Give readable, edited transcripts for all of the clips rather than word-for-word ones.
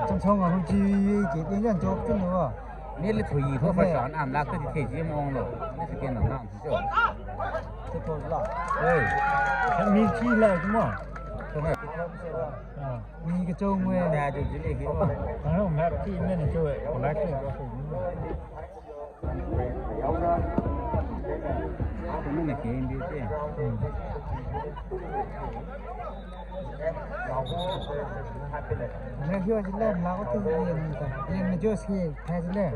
trong xong rồi chi chỉ đến nhận chốt chứ nữaนี่เลยถุยเพื่อประสานอ่านรักก็จะเทจิมองหรอกนี่สเกนหนังหนังที่เจ้า thế thôi là เฮ้ย มีchiเลยđúng không ตรงนี้ มีกระจงเว้ย แต่จุดที่เล็กว่า ทางผมแบบที่ไม่ได้ช่วยผมรักเลยว่าผม ตรงนี้เนี่ยเก่งดีเจ้ nên chưa chỉ lên là có thứ gì nhưng mà chưa xì thay chỉ lên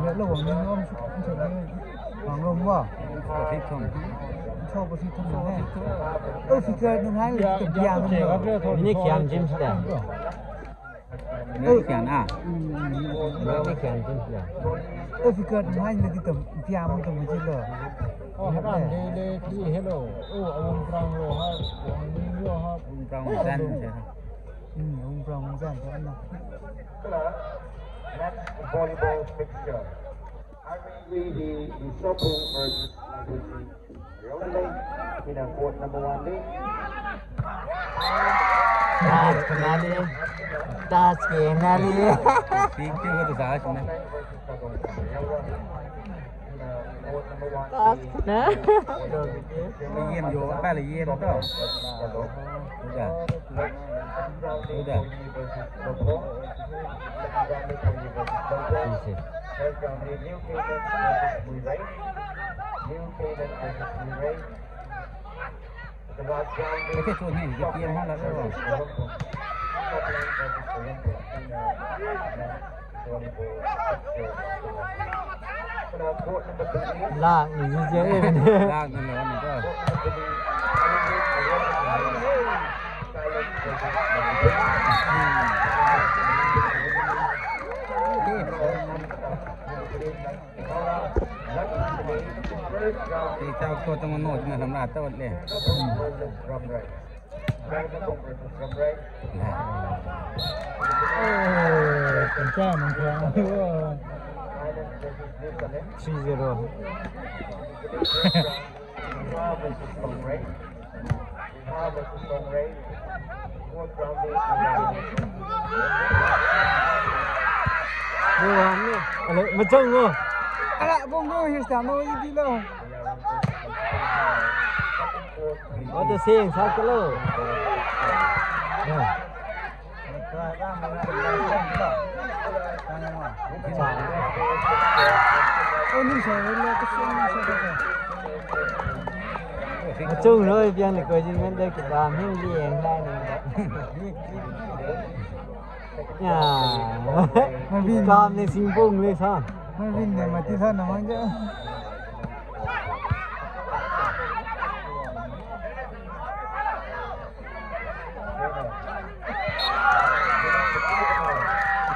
nhớ là mình ôm chụp hoàng lông quá ก็ทิศทง cho bác sĩ thông này phi cơ nhưng hai là kiểm tra luônนี่เขียนจิ้มแดง นี่เขียนนี่เขียนจิ้มแดง phi cơ nhưng hai là cái tầm kiểmมันtầm gì rồi อ๋อฮันเดที่เฮลโลโอ้อวงปรางโลฮะวงนี้โลฮะ ตรงสั้นใช่ไหม ông Brown dàn cho anh nào Next volleyball fixture. RVD Sopung versus Nagusi. Reality in a court number 1 league. ตาเก่งนะดิ ปีกชื่อว่าตัวสาวใช่ไหม ตานะ ไปเยี่ยมโยป้าเลยเยี่ยมก็รู้จักรู้จัก First round is New Canaan versus Murray. New Canaan versus Murray. The last round ไม่ is ใช่ชวนให้เกี่ยมห้องแล้วก็ Toronto. Scotland versus Toronto in the volleyball fixture. Court number 3. ลากอีกเยอะเลย ลากนั่นแหละมันก็ ที่เจ้าตัวตะวันโนดนะสำหรับตัวเลย เป็นแก้มันแข็ง 3-0 ดูวันนี้อะไรมาจ้องกู ala bongo estamos y dilo ว่าจะเสียงสักกิโล Ini saya lihat kesini saya. มาจ้องเลยเพียงแต่ก็ยิ่งมันได้กิจกรรมให้เลี้ยงได้เลยอย่ากิจกรรมในสิงปุ่งเลยท่าน Mungkin dia mati sana aja.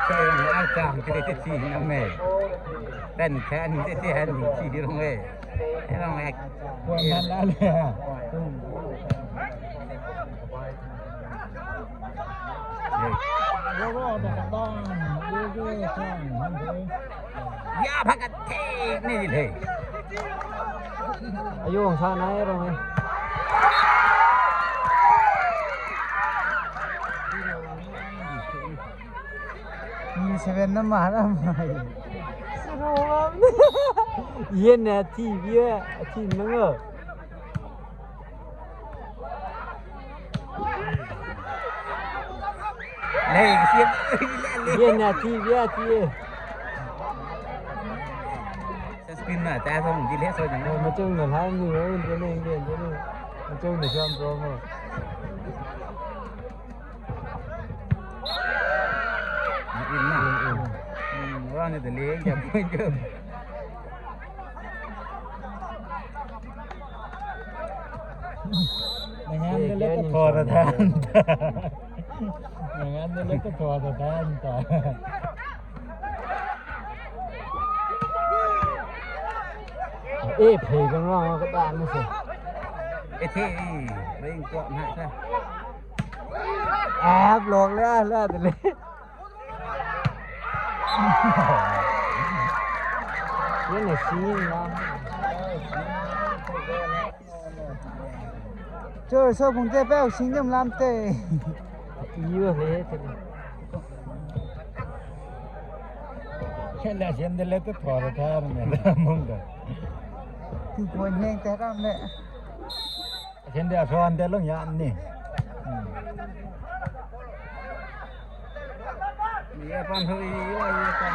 เคยลองอาจารย์จะได้ที่สี่น้ำแม่แต่แค่นี้ที่แห่งสี่ที่ลงเลยให้ลองแอก Bukan ada ya. Bawa datang, dia kan. ยาพักกันเทนี่เลย อายุของชาไหนตรงนี้ Ini sebenarnya marah mai. เย็นเนี่ยที่เบี้ยที่นั่งเออ เลยเสียบ เย็นเนี่ยที่เบี้ยที่ สปินน่ะแต่ส่งจีเล็กส่งอย่างนั้น มาจ้องหน่อยให้หนึ่งเลยเดี๋ยวนึงมาจ้องหน่อยชอบตัวมั้ง อินน่ะว่าเนี่ยแต่เลี้ยงอย่าพูดเยอะ Dengan dia ke koratan. Dengan dia ke koratan ta. เอ๊ะเพลงกันร้องก็ได้ไม่ใช่ ไอ้ที่เร่งเกาะมาใช่ แอบหลอกแล้วแต่เลยยังไงซีนนะ Chơi sao cũng tê béo xin nhầm làm tê. เยอะเลย Kela siende le to thora thar me munga. Thì quên nhanh té ra mẹ. Siende asan de long yan ni. มีปันเฮยว่าอยู่กัน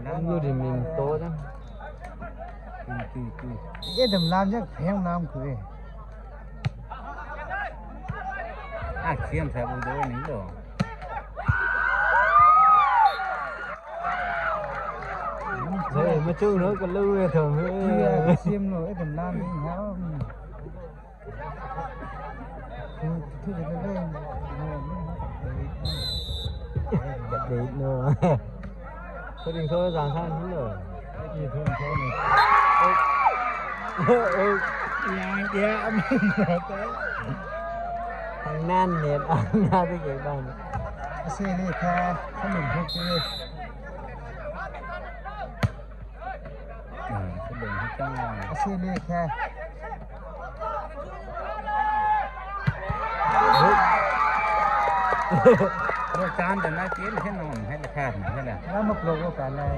น้ำอยู่ที่มินโตนะตี Cái đầm làm chắc phèn làm cười. อาเขียมใส่บุโดนี่หรอ Thế mà chú nữa còn lưu thường Kia xiêm rồi cái đầm làm đi háo. Thứ gì nó lên. Chặt đi nữa. Thôi đừng thôi giàn sang thứ rồi. Gì thôi này. Nhà kia âm tới. Thằng nan nè, ăn ra cái gì bạn. Xe đi kha, không mình hút đi. แสดงให้จัง Xe đi kha. รถจานแต่ละเกียร์ให้นอนให้ราคาให้ละ Nó mập lộ cả này.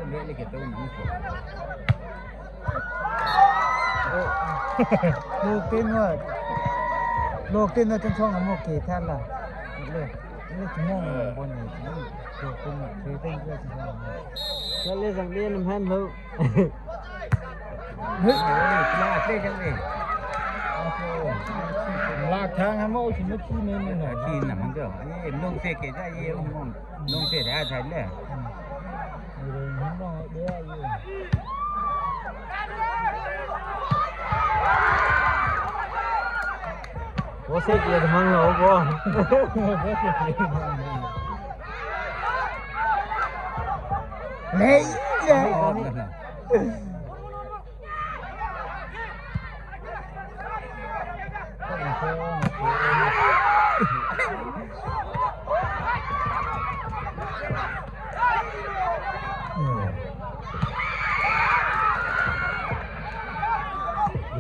เละเลยแกตัวนี้ Luộc tin nó trong xong là một kỳ than là lên chỉ mong buồn này chỉ luộc tin là thuê tên kia chỉ xong Cho lên rằng đi làm han hữu. เฮ้ยลาเต้จังเลย Lạc thang hả mẫu chỉ mất chi nên là ทีน่ะมันก็นี่ลงเสกแกได้เยอะมองลงเสกได้ใช่แล้ว Rồi hắn đang ở đứa gì. Có xe kia thì mang lỗ vô. Có xe kia thì mang lỗ. lấy ออกกันนะ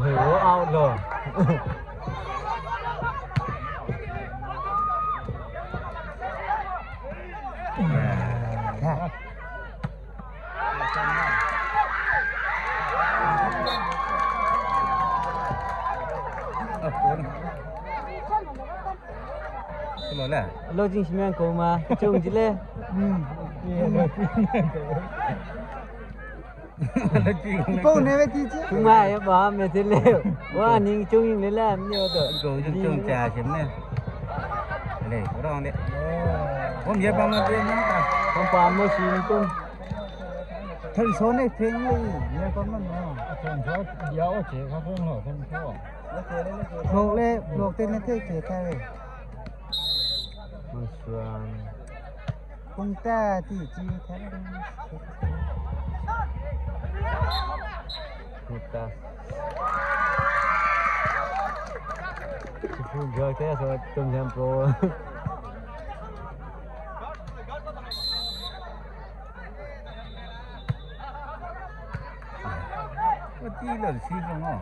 Hiểu out rồi. ha rồi là Lô chính mình cô mà chung chứ lê. cô này với chị chứ Chung mà em bảo mẹ thế lê. Wow, nhưng chung nhưng lấy làm nhiều rồi. rồi chung trà chấm nè này có đòn đấy hôm giờ bao nhiêu tiền nhá Không phải mua xí chung. thành số này phê như nhớ con mình Thành phố giáo chỉ có phương hổ thành phố. luộc tên lên thế kể thay Một xuồng. cùng ta thì chi thay Một ta. Phương giờ thế rồi tung thêm pro. có chi là xí không hả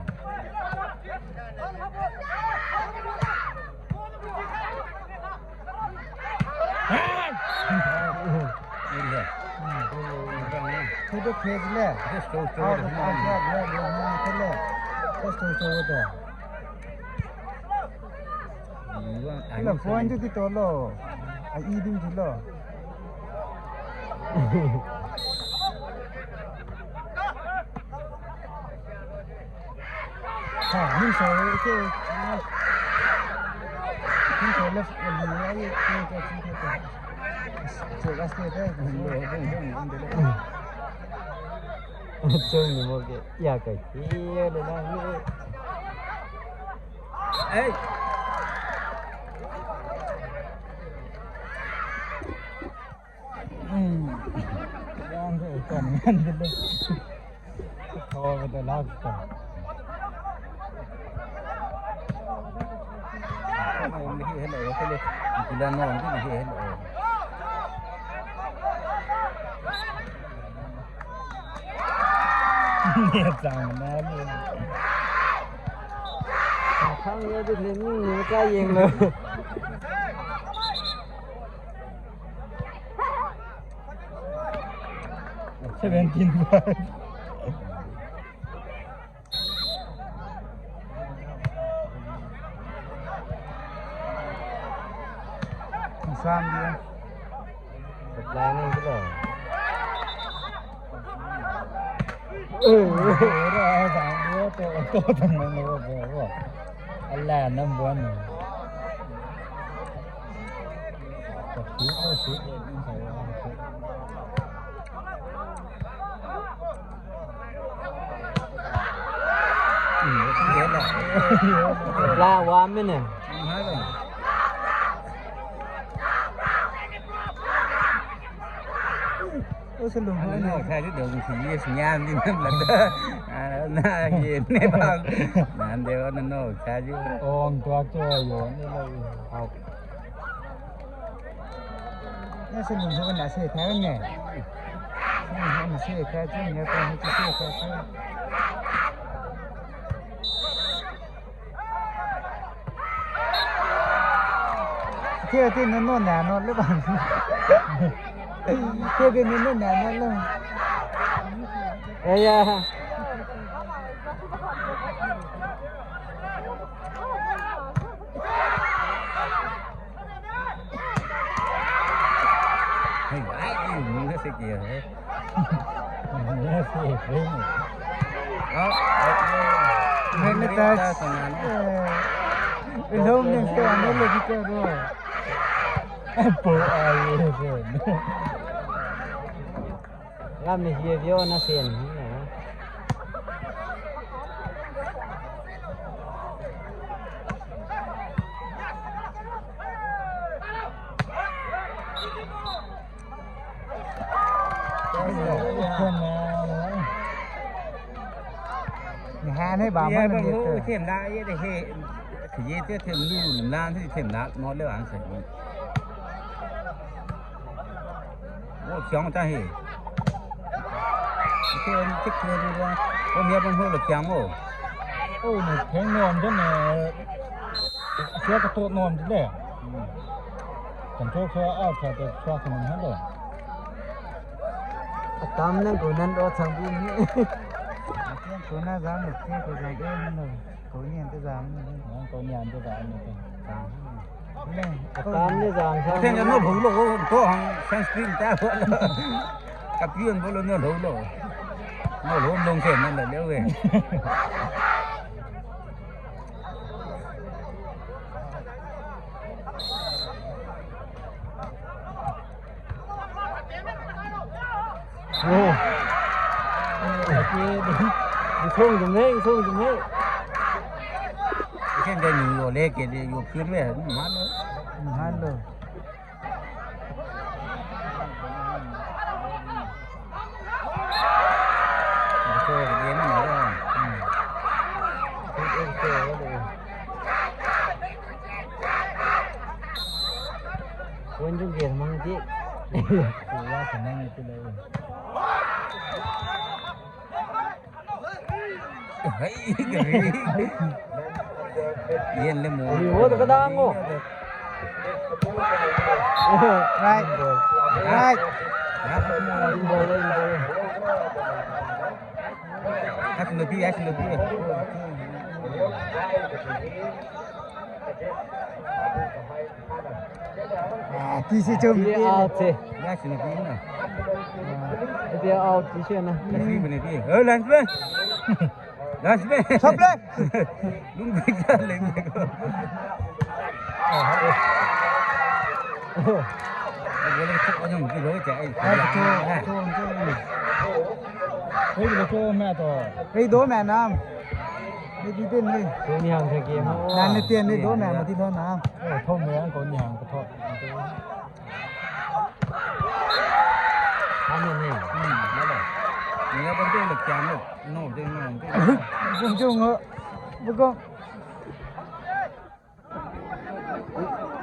đi lên thế được phê chứ lẽ cái số số ao được được không ao được được được thế lẽ có số được cái là phone chứ cái tổ lo à y đinh chứ lo ha nhưng số cái nhưng số là gì cái cái 제가 쓸 때, Chung một cái ya cái kia để làm như ê đang cái cần ngăn cái đấy. Thôi người ta lao cả. không hiểu hết rồi cái này chỉ là nó cái gì hết rồi Nhiệt rằng nó luôn. Không nhớ được đến những cái gì rồi. 3 dia. สัปดาห์นี้ก็ได้Ora sangue to temen lo. Allah nombor ni. Tapi sih ini saya. La wa mene. Selum Ano no, kaya dito yes niyan din naman na yin ne bang. Nande no, kaya Ong tua cho yo ni lo. Học. Nó selum so na se thái nè. Nó se thái chứ nhớ con nó se thái chứ. Kia tin nó nè nó lấy bằng. Kia tin nó nè nó luôn. Ya. Hey, ai ni nó sẽ kìa thế. Ni sih ini. Nên ta lâu nên cái nó là cái cơ rồi. Apa ai rồi. Làm ni dia video na sen ni. Hà này bảo Bây mấy giờ mình thêm lại vậy thì hệ thì tiếp thêm lưu lan thì thêm lại nó lấy ăn sạch. Ô chóng ta hệ. Cái anh thích chơi đi ra. Ô nghe bằng hô là chóng ô. Ôi này kháng nôm thế này. Xóa cái tốt nôm thế đấy. Còn chỗ xóa áo xóa cái xóa cái mình hết rồi. Tám năm của nên đó sang đi. Cô na dám được kia cô dám em rồi. Cô nhìn tới dám. Cô nhìn tới dám này. Lên. Tám đi dám sao? Thế nó đủ lộ có hàng sunscreen ta vẫn là cặp chuyên vô nó đủ lộ. Nó đủ lông thêm nên là đéo về. Đi xuống dùm hết, xuống dùm hết. Cái này nhiều lê kia đi nhiều khuyến về mát nữa. Mát rồi. Cái cái nó nữa rồi. Quên chung kia mà chị. Ra khả năng từ đây. Hey, yên lên mồ. Ủa tao có đang ngô. Right. Right. Hasil lebih. Tí sẽ chôm. Đi out thì. Hasil lebih nè. Đi out tí xem nè. Hasil bener dia. Lan sebe. Lan sebe. Sop lên. Lung bisa lên. Boleh cek orang mungkin boleh cek. Ôi cái cô mẹ to. Đây đố mẹ nam. Đi tên đi. Cô nhà hàng kia mà. Đang đi tiền đi đố mẹ mà đi thôi nam. Thông mẹ có nhà hàng có thọ. Anh này. Người bên đây lực chạm được. Nổ trên này. Chung chung hả? Bố con.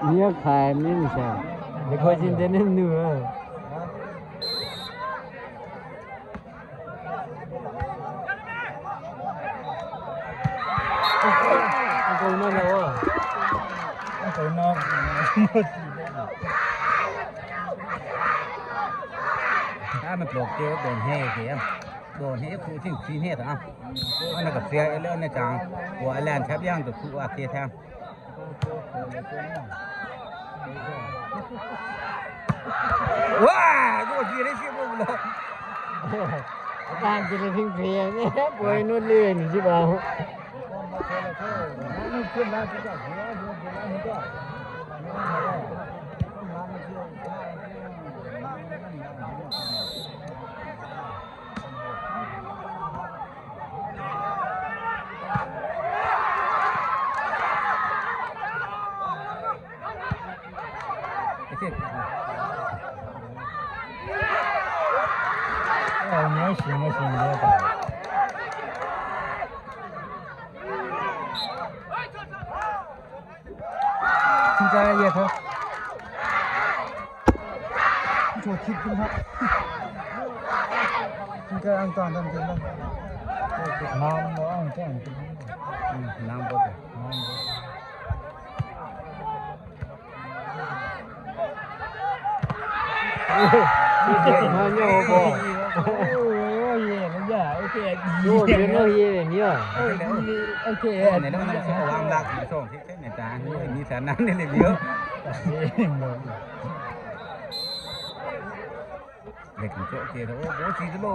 Nhớ khai mình sao? Để coi trên tên em nữa. Cô nó đâu à? Cô nó ถ้ามันปลอกเจอโดนแห่เสียโดนแห่คู่ที่ซีเฮ็ดอ่ะอันนั้นก็เสียแล้วในจังหัวแลนแทบย่างตัวคู่อาเกแทงว้ากูสิได้สิบ่ล่ะ บ้านจะทิ้งเพียงนี่ป่วยนู่นเลื่อนใช่ป่าวนี่ขึ้นมาจะจับหัวหัวนี่ก็没行没行没打。现在也头，做踢不好，现在安装他们了，拿我安装的，拿不的，拿尿不？哦耶，人家 OK， 我觉得耶，你啊 ，OK， ในนั้นมันวางหลักส่งที่เส้นในตามีสารนั้นนี่เลยเยอะเด็กโจ๊กเกี่ยวโอ้โหชีสโล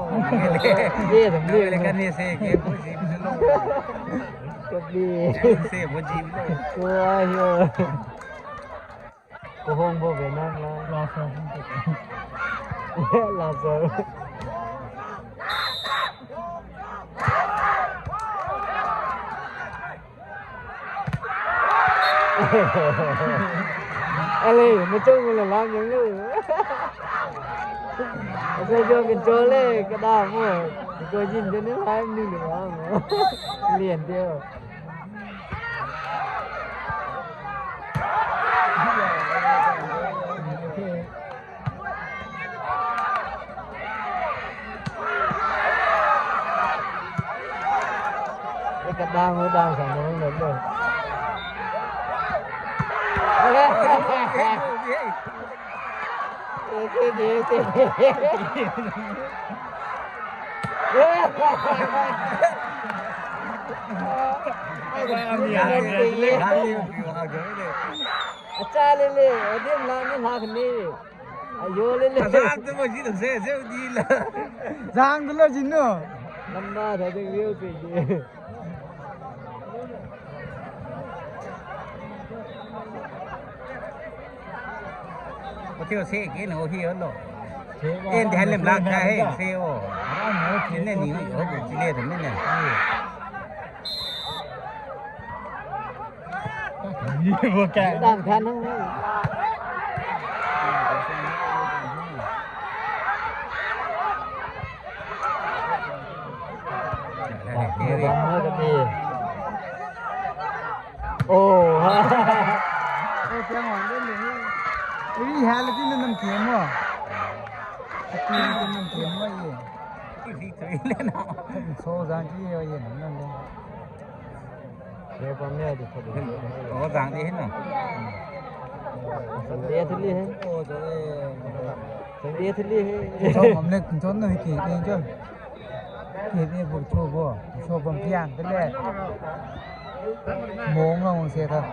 เลยกันนี่เซ่เกี่ยวชีสโลก็ดีเซ่บ่ชีสโลกลัวอยู่ก็คงบ่เป็นนั่นละรอซ้อมรอซ้อมอะไรมาจ้องกันหลังอย่างนู้นเคยโยนกันโจเล่ก็ได้มั้งก็ยินจนนึกหายนึกหรือเปล่าเรียนเดียวกระด้างไม่ด้างสองน้องเหมือนเดิมโอเคอาจารย์เลยเดี๋ยวน้ำนี่หาคนนี้อายุเลยจางตัวจีนเซ่เซ่ดีละจางตัวจีนเนาะลำบากแต่เดียวสิเที่ยวเซ่กินโอเที่ยวหรอเอ็นแทนเล่มลักได้เซ่โอ้นี่เนี่ยนี่โอ้ยจีเล่ถึงนี่เนี่ยยี่บัวแก่ด่างแทนทั้งนี้เดี๋ยวบังเมื่อกันดีโอ้ฮะโอ้เพียงหวังเล่นเลยวิธีหาแล้วที่นั่นน้ำเค็มว่ะที่นั่นน้ำเค็มว่ะยี่ที่เคยเล่นเอาโซ่จางที่เอายี่นั่นนั่นเลยเดี๋ยวผมเนี่ยจะทำโอ้จางที่เห็นเหรอสังเกตที่นี่ฮะโอ้เจ้าสังเกตที่นี่ชอบผมเนี่ยชอบหน่อยกี่เองจ้ะกี่เนี่ยผมชอบบ่ชอบผมเพียงเป็นแรกโมงเราเสียครับ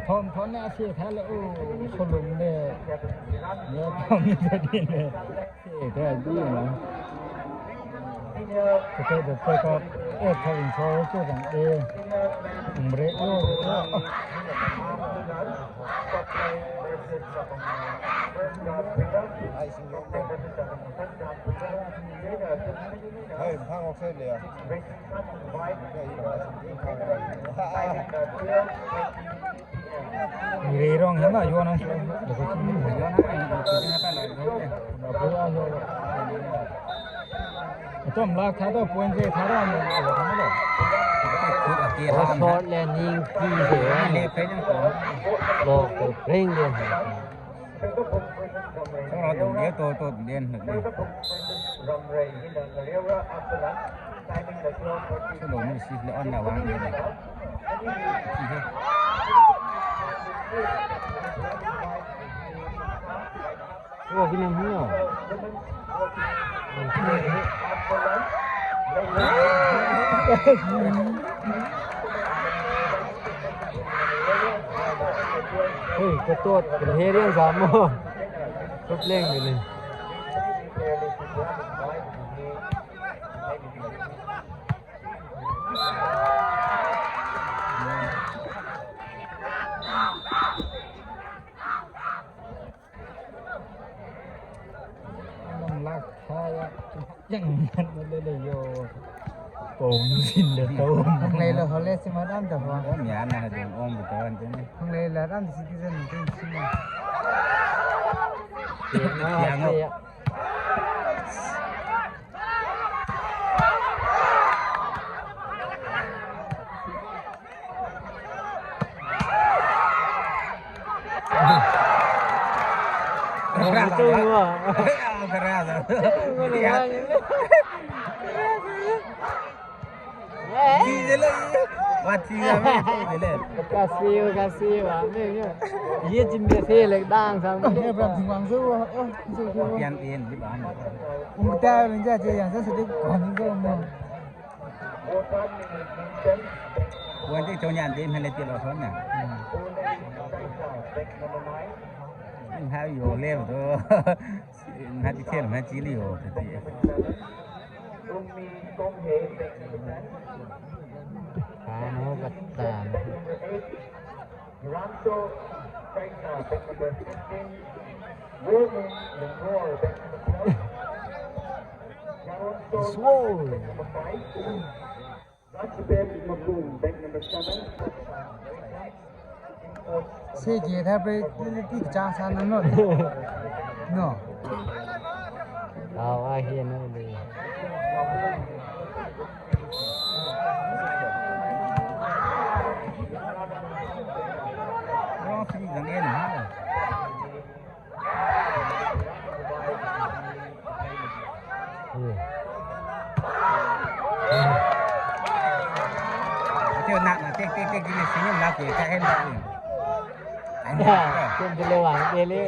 ทอนน่าเสียแท้เลยโอ้ชลุมเนี่ยเนี่ยต้องมีประเด็นเลยเสียแท้ดีนะก็จะเดี๋ยวไปก็ทวินโชว์เจ้าของเองเบรกโลกเฮ้ยพังออกเส้นเลยมีร้องเห็นป่ะย้อนนะเดี๋ยวไปชิมย้อนนะต้มลากท้าตัวปวนเจท้าได้เนี่ยอะไรทั้งหมดชอตแลนดิ้งที่เสียบอกเร่งเรียนต้องรอตัวเดียวตัวเรียนหนึ่ง สโลมันสิเลออนระวังนี่โอ้พี่น้ำเหี้ยวเฮ้ยกระโดดกระเฮเรื่องสามโมทุบเล่งไปเลยน้ำลักทายยังมันเลยโยผมสินเลยโตม เลยเราเขาเล่นสิมาด้านแต่ว่า โอ้ยานะเดี๋ยวอ้อมอยู่ตอนนี้ ข้างเลยละด้านซิติเซนจริงจริง เสียงเนาะ ตู้ว่ะ เอากระไรดีเลยว่าทีละไม่เลย kasih lah ye jimbe se le dang sangเนี่ยแบบถึงวังสู้สู้ เปลี่ยนเองที่บ้าน มึงแต่เรื่องจะอย่างสุดที่ก่อนก็มึง วันที่โจยันเต็มให้เลยตีเราท้องน่ะหาอยู่เล่มตัวหาที่เที่ยวหาจีริโอที Kano Batan Rancho Kaisa, back number 15. William Lenore, back number 12. Garonso, Swole number 5. Rajabeth Magoon, back number 7. เสียเกียรติไปที่จ้างสารนั่นเนาะเนาะ Tao ai hiền nữa đi ร้องสิ่งอย่างนี้นะ เที่ยวหนักนะเต๊กกินสิ่งนี้รักเลยแค่ให้รักเลยไอ้เนี่ย Trên cái lều ảnh kia đi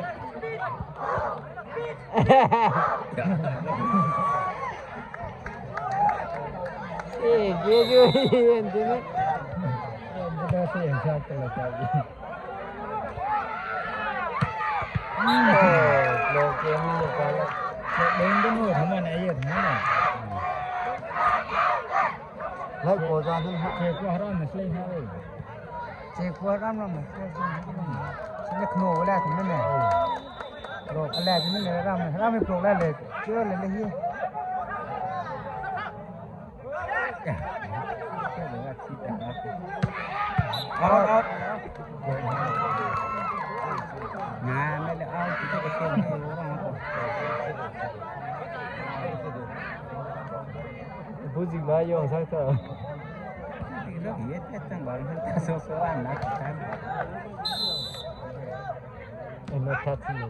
Ê, kia chưa hiền chứ nữa ไม่ได้เสียงชาติเลยครับ Lô kia không được quá lắm เดินก็นู่นทำไมไหนอยู่ทำไมน่ะ Lấy cổ ra thân hạ เจ็บว่าร้อนไม่ใช่ให้ เจ๊กลัวร่ำเลยฉันจะขโมยแล้วถึงนั่นแหละโลกอะไรถึงนั่นเลยร่ำไม่ปลุกแล้วเลยเชื่อเลยเลยเฮีย เอางานไม่เลยเอาที่จะไปเที่ยวให้รู้ว่า ผู้จิ๋วเลยโยงสักเถอะ เรื่องนี้แต่ตั้งบ่อยมันจะโซ่อันนักกัน เอ็นทัดที่นี่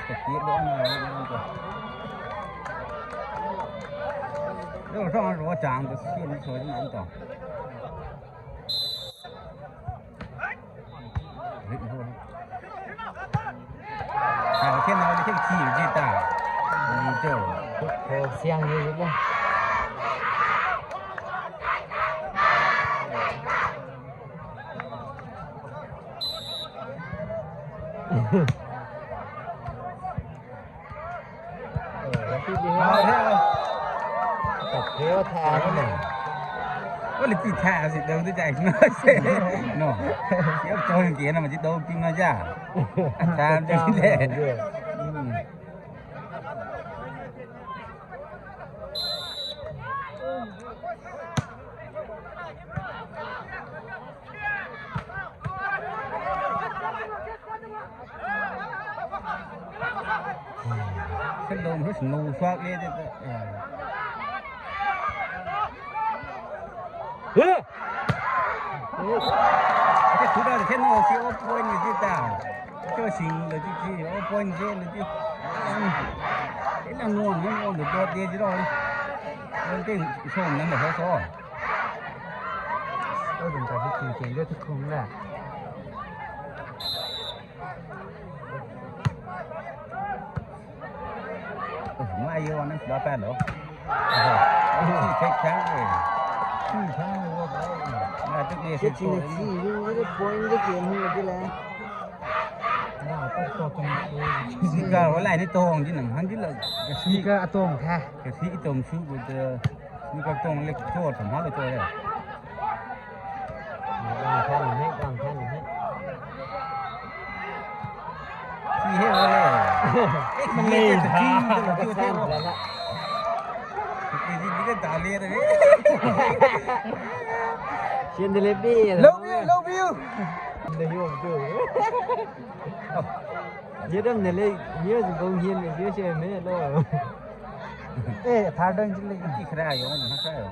ตะกี้ร้อนอะไรมันก็เรื่องร้อนร้อนจางก็เสียนสวยมันต่อเอาเที่ยวเราจะเที่ยวขี่ที่ตาดีเจ้า โหเสียงอยู่ป่ะที่ดี เอาเที่ยว ตัดเที่ยวแทนเนี่ย ว่าเลยปีแท้สิเดิมที่ใจน้อยเสียเนาะเที่ยวโจรเกียร์น่ะมันจะโตจริงนะจ้าตามจะคิดเลยขึ้นลงรู้สึกนูฟากเลยจ้ะเฮ้ย cái thứ đó thì thế nào chỉ ốp quên như thế nào cho xin là chứ chỉ ốp quên thế là chứ นั่งง่วงง่วงเดี๋ยวตัวเดียวจะรอมันเต้นชมนั่นแหละเขาซ้อ โอ้เป็นการที่เก่งๆด้วยทุกคนแหละ ไม่เยอะนั่นบ้าแป้นเหรอที่เช็คช้างเลยที่ช้างว่าน่าจะมีสิทธิ์ ที่อยู่ได้ปอยได้เก่งนี่ก็แล้ว น่าต้องตัวตรงนี้ สิกาว่าไรนี่ตรงที่หนังหันที่เลย นี่ก็อะตงค่ะ กะทิตรงชูกูเจอนี่ก็ตรงเล็กโทษผมหาเลยตัวเลย ท่านให้ตามท่านให้ ที่เฮ้ยเลยมันเลยที่มันที่เท่าแล้วนะนี่ก็ตาเลี้ยเลย เชียนเดลบี้ love you เดี๋ยวผมดูเยอะดำเนี่ยเลยเยอะสิบงเฮียนเยอะเชื่อไหมล่ะเอ๊ะทาดังจริงเลย ที่ใครอยู่มันใครอยู่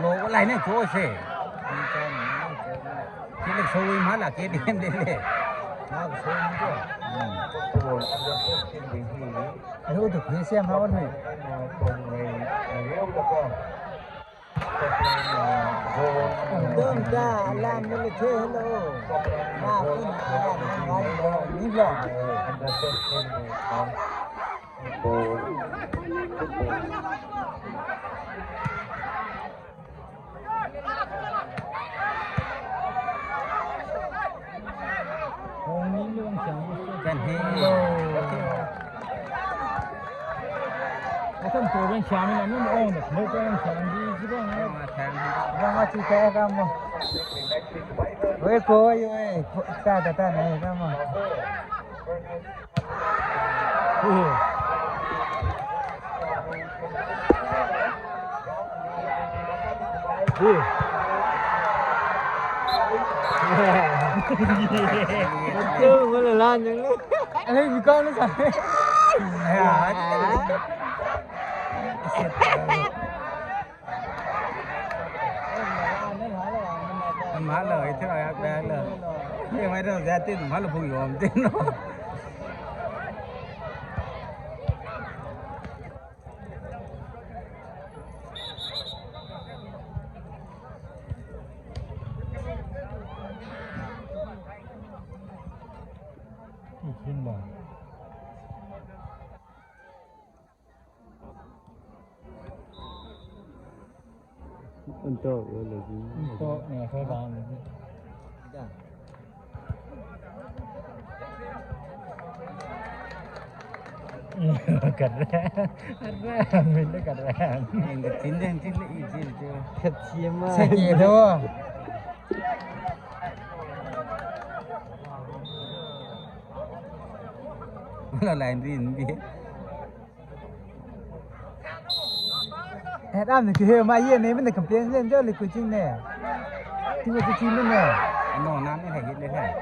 โลอะไรเนี่ยโจ้เซ่ที่เล็กโซ่มาละเกดีมเล่มาโซ่มันก็รู้ถูกเสียมาวันนี้เดิมจ้าลามไม่เท่ฮัลโหลมาขึ้นมาไว้นี่หรอตรงนี้เรื่องเสียง กันเฮ้ ถ้าตัวเป็นชาไม่นั่นมันอ่อนเด็กเป็นชาดีที่บ้าน มาแทน ยังมาที่แค่กันมั้งเฮ้ยโกยเว้ยตาไหนกันมั้งจื้อมันละลานยังเลยอะไรมีก้อนหรือเปล่ามันมาเลยเท่าไหร่แบงเลยยังไม่ต้องแย่ติ้นมาละพูยอมติ้นเนาะขึ้นบ่ Untuk lagi. Untuk ni saya bang. Dah. Keren, minta keren. Yang tindak izin tu. Kecil mah. Sakit tu. Là lain dia. Hết ăn thì mà yên này mình cầm tiền lên cho lịch của chim nè. Thì mà chim nữa nè. Nó nám cái này cái này.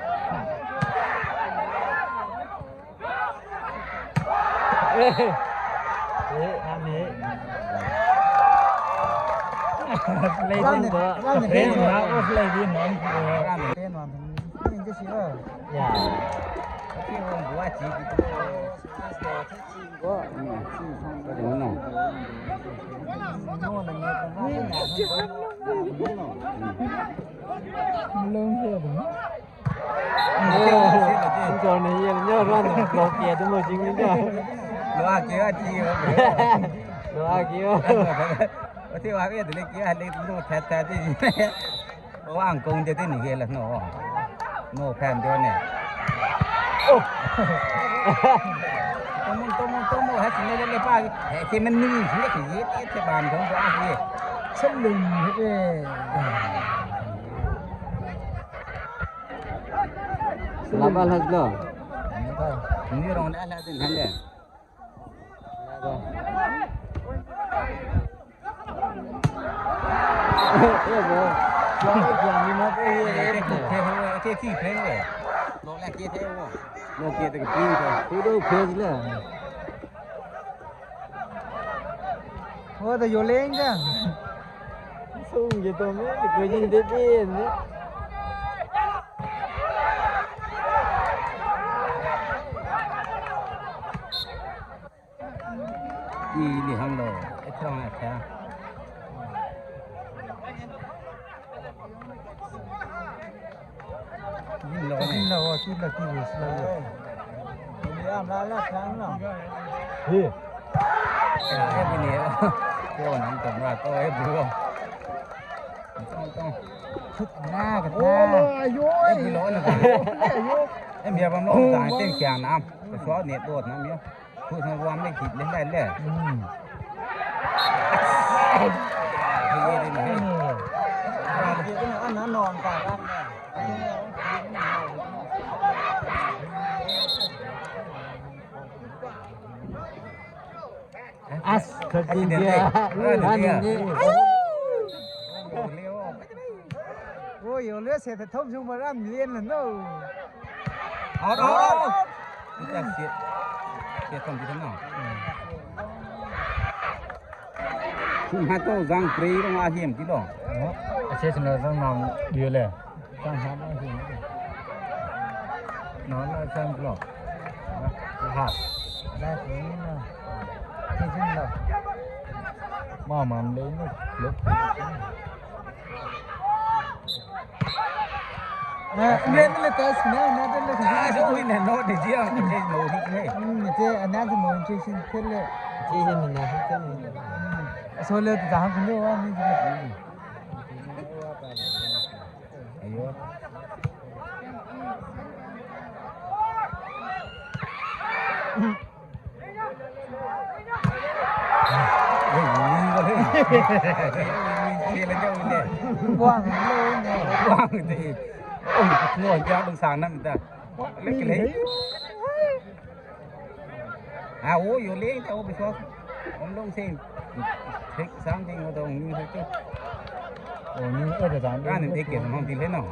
Ê, ăn đi. Lấy tiền đó. Lấy nó lấy tiền nó. Tên hoàn thành những cái gì đó. Dạ. Cái ông của chị Có. Đúng rồi. Nó là nghe con Lương chưa đúng. Chúng tôi này nhớ ra lột kìa tôi mới chính đến rồi. Lo kia chị Lo kia. Thếว่าcái tụi kia lấy nó thẹt thẹt thì ăn công cho cái này kia là nó phèn cho này. Tôm hết những cái ba cái mình nuôi những cái gì cái bàn không có ăn gì. Sắp lùng hết về. Selamat lah lo. Ini orang dah lah tu hande. Ya bro. Yang ni nak Cái gì phèn vậy? Nó là kia thế không? Nó kia thì cái pin thôi. Tôi đâu phê là. Ủa tao vô lên chứ. Xuống vậy tôi mới được người nhìn thấy tiền đấy. อีนี่ฮังโลไอ้ตรงอ่ะแท้ยิงโล กิ นี่ นแล้วกินแล้วกินแล้วมีอามาละครั้งเนาะ พี่ เอ้ยนี่โอ้น้ำตกว่าโตไอ้บัวต้อง ชุดหน้ากัน โอ้ หน้า อายุ ไอ้บัวร้อนนะไอ้เมียบำรุงตายเต้นแข่งน้ำแต่ซ้อเน็ตโดดนะเมียพูดทั้งวันไม่คิดเล่นได้เลยเฮ้ยได้ไหม อันนั้นนอนกันอันนั้นอัสคดีเดียอันนี้โอ้ยเลือดเสร็จทบชุมมาร่ำเรียนแล้วเนาะ เอาจะเสียตรงที่ทำเนาะคุณฮัตโต้จังปรีต้องอาเฮียมที่ดอก อาเชษฐ์ต้องนอนเดียวเลยต้องหาบ้างสินอนแล้วซ้ำกรอบครับ ได้ถึงเนาะที่จริงแล้ว มามันเลยนี่ลุก เล่นเลยแต่สนานะเป็นเลยถึง Ah, so in and not the deal. No, he can. เจ้อันนั้นจะมองจริงๆขึ้นเลยจริงๆนะขึ้นโซเลตตามคุณด้วยว่านี่จะ Ayo. quang lên này Quang thì ôi ngồi ra đường sàn năm ta. Lấy cái lấy. À ô vô lấy tao bị sao. Ông đông xem. Thích sáng trên ngồi đồng như thế chứ. โอ้นี่จะจาน Ra nên đi kiểm không thì lấy nào.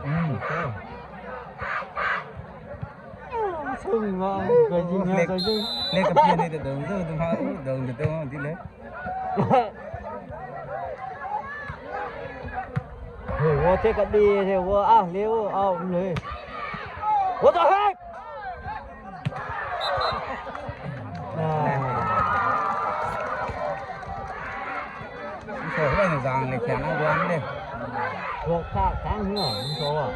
sưng mà cái gì nghe cái gì Lấy cái kia này từ đường rồi từ hoa đường từ từ thì lấy. Ủa thế cái đi thì ủa à liêu ôngเลยủa trời ơi Số cái này rằng này chán ăn quán đi. thuộc khác tháng nữa số à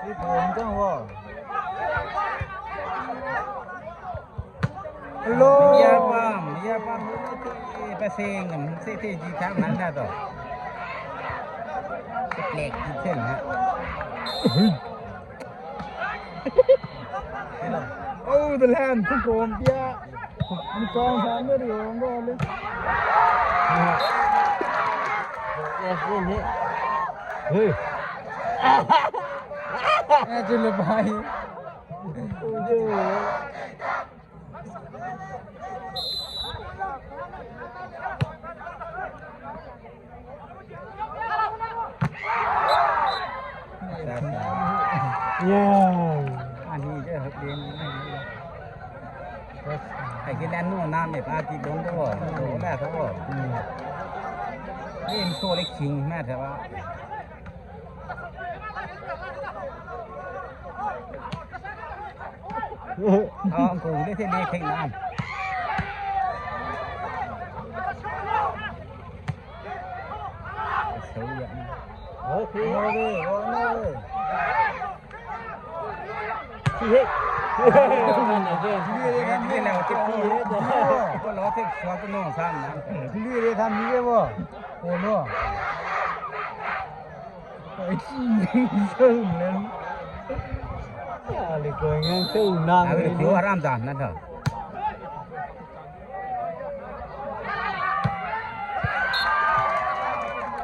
cái phone chứ không hello Iya pam pasing ngam ti ji khang nan da to. Lek ki chen ha. Oh, the land cũng còn bia. Mình con sáng nữa điều không có lên. Yes, lên hết. Hey. Chưa lập bài. Yeah. Anh đi chứ hợp điên. Cái đàn nó nam để ba chỉ đúng đó rồi. Đúng là thôi rồi. Em xô lấy chính mà thế ba. Ông cùng lấy thế đi khinh nam. Xấu vậy. Khi ngồi đi, ngồi đi. Khi hết. Đi nào tiếp có ló thích xóa cái nông san lắm. Lùi đi thăm như thế vô. Ồ nó. Cái chi sưng lên. À, lại cười ngang sưng năng. À, thiếu haram giản nè thở.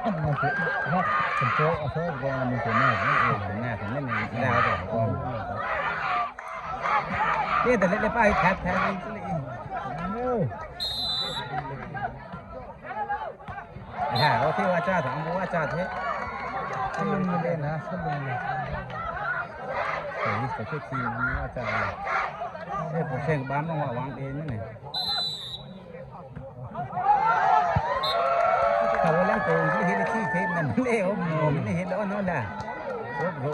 Mình phải hát thành phố ở phố và mình phải nói Nè, thì mình ra rồi. Thế thì lấy phải thép thép đi chứ lại. Có thiếu cha thằng bố cha thế. Sưng lên hả? Sưng lên. Phải cái chi nó cha này. Thế phải xem bán nó mà vắng đến như này. เขาแล้วโกงที่เห็นที่เห็นนั่นเด้อหมูมันเห็นแล้วนั่นน่ะโอ้โห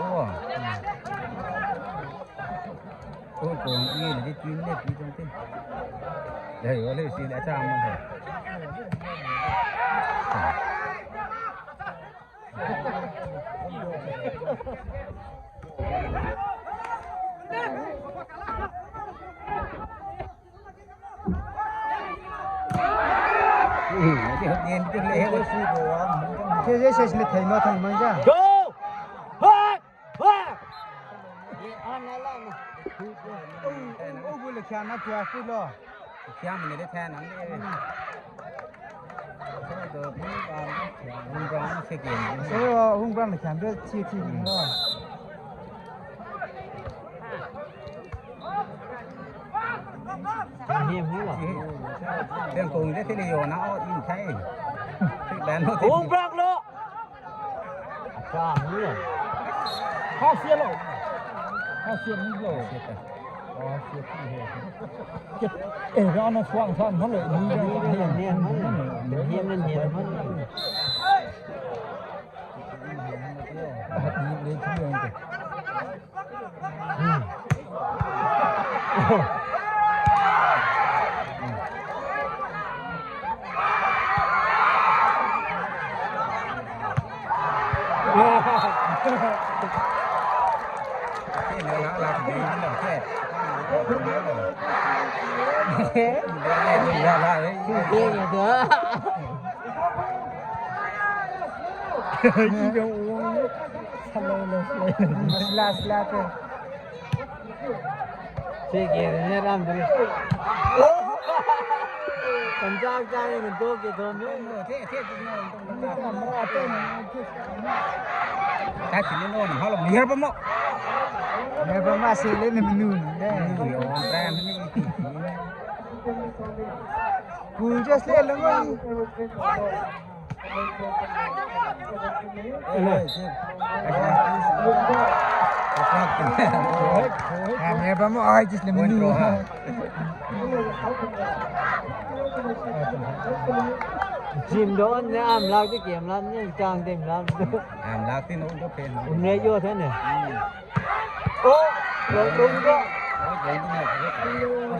โอ้โกงนี่ได้กินได้กินจังซี่เดี๋ยวเลยสิอาจารย์มันเถอะที่เขาเรียนที่เลยเขาสู้ตัวมัน 这些是太闹腾嘛呀 Go! Hey! Hey! 我为了看那多费了 เที่ยงมันได้แท้นั้นเลยตัวนี้มันก็ไม่ใช่เก่ง 所以红光的看这天天了 เฮียมนี่หรอ เรื่องโกงได้ที่เดียวนะอินใช่ที่แบนโน้ต โอ้บลักเลยจ้านี่เหรอข้าเสียแล้วข้าเสียนี่เลย อ๋อเสียที่เหตุเราเอาช่วงท่อนเขาเลยนี่เนี่ยมันเฮียมันเฮียมันนี่เลยที่เรื่องกันที่เนื้อละลายดีนั่นแหละแค่ได้ดีละลายเด้อเด้อ 이게 오늘 살려내 슬라슬라트 세계는 사람들이 전장장에는 저게 더 명. ถ้าสิโน่นเขาลงเรียบมั้ง 내가 맛을 내는 눈인데 เดี๋ยวแบรนด์นี่ 굴just 내는 거 내가 뭐 아이 just 내는 눈 Chim đó anh am lao cái kiểm lắm nhưng trang tìm lắm. อ่านแล้วที่โน้นก็เป็น Nghe vô thế này. Ô, rồi đúng đó.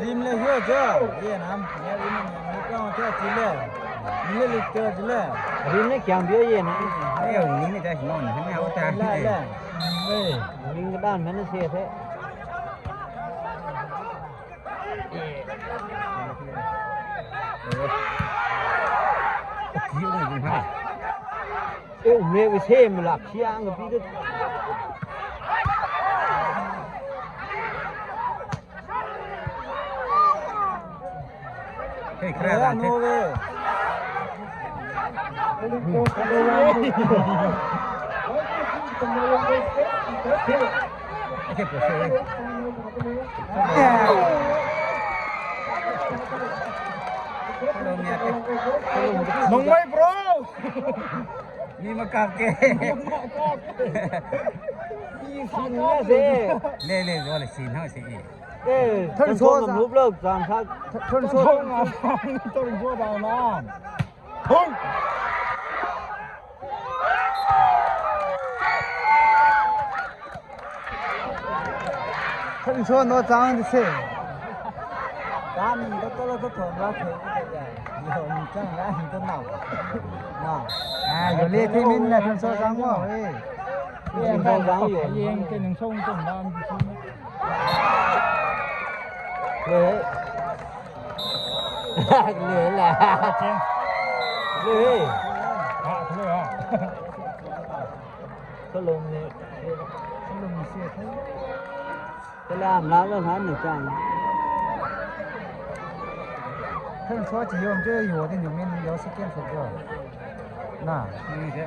Rim le yo jo ye nam ye rim ni ka cha chi le ni le cha chi le Rin nó chẳng biết gì nữa. เดี๋ยวนี้ไม่ได้นอนฉันเอาตา la la Rin cái đàn nó xe thế. คิ้วนี่คุณพ่อ Ê, mẹ cái xe mà lạc chiang rồi đi đó. เฮ้ยคราดานเช็ด ไอ้เจ็บปวดเลย Mongmai bro. มีมากราบเก Xin nhá xe. เล่เล่เลยสีน้อยสี Ê, thân số mà núp lợp giảm sát. thân số Thân số đào nam. Thôi. thân số nó trắng thế Đàn nó có là có thổn ra thế. Nhiều chẳng ra hình thân nào. Nào. à rồi lên thì mình là thân số trắng mà Em không dám hiểu. em cái đường sông tổng nam Lười. Lười là. Lười. thôi à Có lùm này. lùm xe thế Cái làm lắm là hắn được chẳng. thân số chỉ dùng chứ hiểu thì nhiều mình nhớ sẽ kiếm số rồi nè นี่ใช่